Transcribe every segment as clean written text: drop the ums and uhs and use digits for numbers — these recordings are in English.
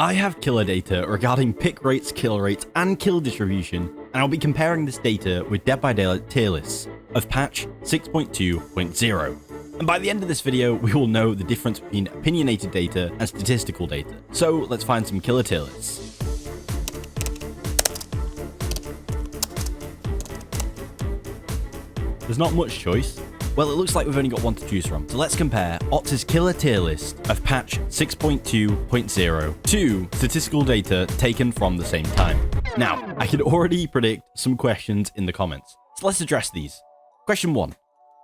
I have killer data regarding pick rates, kill rates, and kill distribution, and I'll be comparing this data with Dead by Daylight tier lists of patch 6.2.0. And by the end of this video, we will know the difference between opinionated data and statistical data. So let's find some killer tier lists. There's not much choice. Well, it looks like we've only got one to choose from. So let's compare Otz's killer tier list of patch 6.2.0 to statistical data taken from the same time. Now, I can already predict some questions in the comments. So let's address these. Question 1.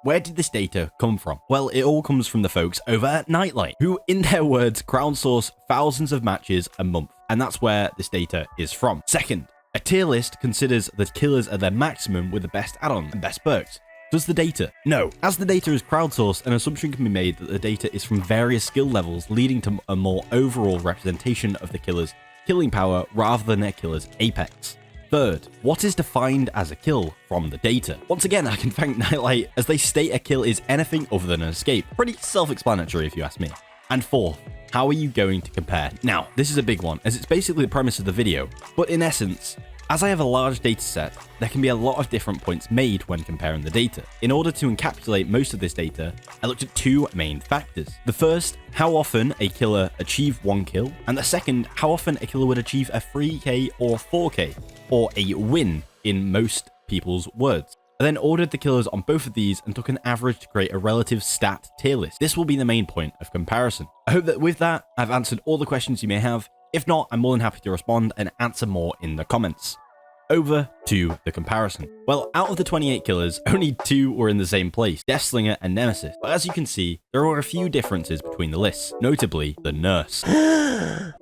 Where did this data come from? Well, it all comes from the folks over at Nightlight, who, in their words, crowdsource thousands of matches a month. And that's where this data is from. Second, a tier list considers that killers are their maximum with the best add-ons and best perks. Does the data? No. As the data is crowdsourced, an assumption can be made that the data is from various skill levels, leading to a more overall representation of the killer's killing power rather than their killer's apex. Third, what is defined as a kill from the data? Once again, I can thank Nightlight, as they state a kill is anything other than an escape. Pretty self-explanatory if you ask me. And fourth, how are you going to compare? Now, this is a big one, as it's basically the premise of the video, but in essence, as I have a large data set, there can be a lot of different points made when comparing the data. In order to encapsulate most of this data, I looked at two main factors. The first, how often a killer achieved one kill, and the second, how often a killer would achieve a 3k or 4k, or a win in most people's words. I then ordered the killers on both of these and took an average to create a relative stat tier list. This will be the main point of comparison. I hope that with that, I've answered all the questions you may have. If not, I'm more than happy to respond and answer more in the comments. Over to the comparison. Well, out of the 28 killers, only 2 were in the same place, Deathslinger and Nemesis. But as you can see, there are a few differences between the lists, notably the nurse.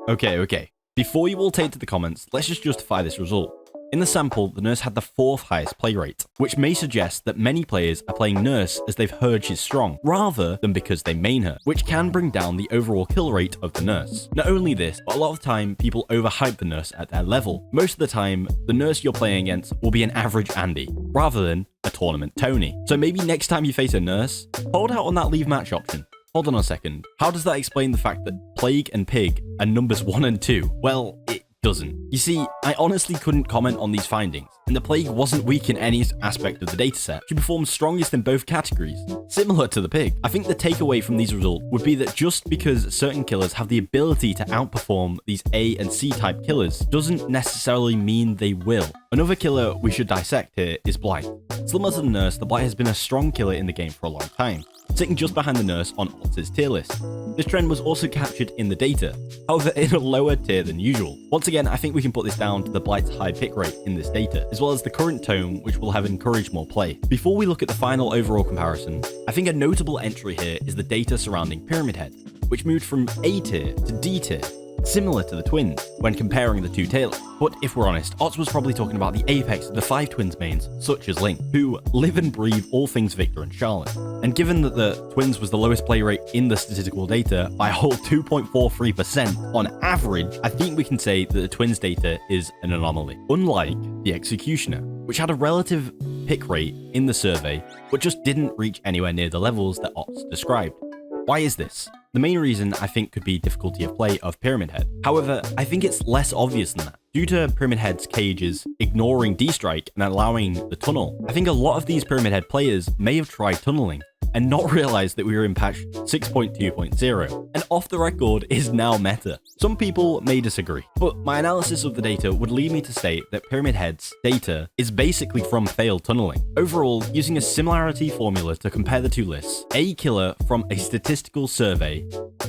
Okay. Before you all take to the comments, let's just justify this result. In the sample, the nurse had the 4th highest play rate, which may suggest that many players are playing nurse as they've heard she's strong, rather than because they main her, which can bring down the overall kill rate of the nurse. Not only this, but a lot of time, people overhype the nurse at their level. Most of the time, the nurse you're playing against will be an average Andy, rather than a tournament Tony. So maybe next time you face a nurse, hold out on that leave match option. Hold on a second. How does that explain the fact that Plague and Pig are numbers 1 and 2? Well, it doesn't. You see, I honestly couldn't comment on these findings, and the Plague wasn't weak in any aspect of the dataset. She performed strongest in both categories, similar to the Pig. I think the takeaway from these results would be that just because certain killers have the ability to outperform these A and C type killers doesn't necessarily mean they will. Another killer we should dissect here is Blight. Similar to the nurse, the Blight has been a strong killer in the game for a long time, sitting just behind the nurse on Otz's tier list. This trend was also captured in the data, however in a lower tier than usual. Once again, I think we can put this down to the Blight's high pick rate in this data, as well as the current tone, which will have encouraged more play. Before we look at the final overall comparison, I think a notable entry here is the data surrounding Pyramid Head, which moved from A tier to D tier, similar to the twins when comparing the two tier lists. But if we're honest, Otz was probably talking about the apex of the 5 twins mains, such as Link, who live and breathe all things Victor and Charlotte. And given that the twins was the lowest play rate in the statistical data by a whole 2.43% on average, I think we can say that the twins data is an anomaly. Unlike the Executioner, which had a relative pick rate in the survey, but just didn't reach anywhere near the levels that Otz described. Why is this? The main reason I think could be difficulty of play of Pyramid Head. However, I think it's less obvious than that. Due to Pyramid Head's cages ignoring D-Strike and allowing the tunnel, I think a lot of these Pyramid Head players may have tried tunneling and not realized that we were in patch 6.2.0, and off the record is now meta. Some people may disagree, but my analysis of the data would lead me to state that Pyramid Head's data is basically from failed tunneling. Overall, using a similarity formula to compare the two lists, a killer from a statistical survey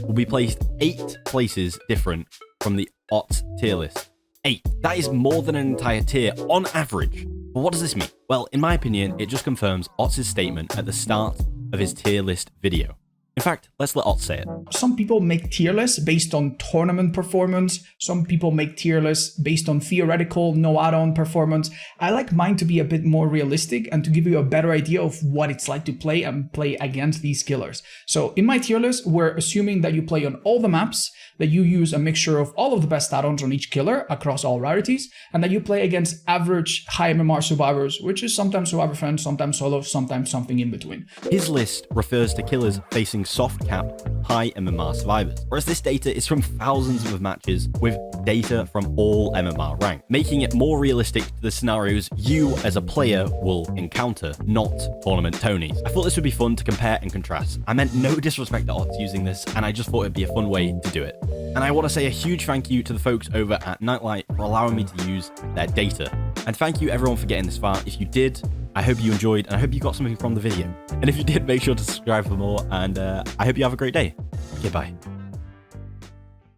will be placed 8 places different from the Otz tier list. 8. That is more than an entire tier on average. But what does this mean? Well, in my opinion, it just confirms Otz's statement at the start of his tier list video. In fact, let's let Otz say it. Some people make tier lists based on tournament performance. Some people make tier lists based on theoretical, no add-on performance. I like mine to be a bit more realistic and to give you a better idea of what it's like to play and play against these killers. So in my tier list, we're assuming that you play on all the maps, that you use a mixture of all of the best add-ons on each killer across all rarities, and that you play against average high MMR survivors, which is sometimes survivor friends, sometimes solo, sometimes something in between. His list refers to killers facing using soft cap high MMR survivors, whereas this data is from thousands of matches with data from all MMR rank, making it more realistic to the scenarios you as a player will encounter, not tournament Tonys. I thought this would be fun to compare and contrast. I meant no disrespect to odds using this, and I just thought it'd be a fun way to do it. And I want to say a huge thank you to the folks over at Nightlight for allowing me to use their data. And thank you everyone for getting this far. If you did, I hope you enjoyed, and I hope you got something from the video. And if you did, make sure to subscribe for more, and I hope you have a great day. Okay, bye.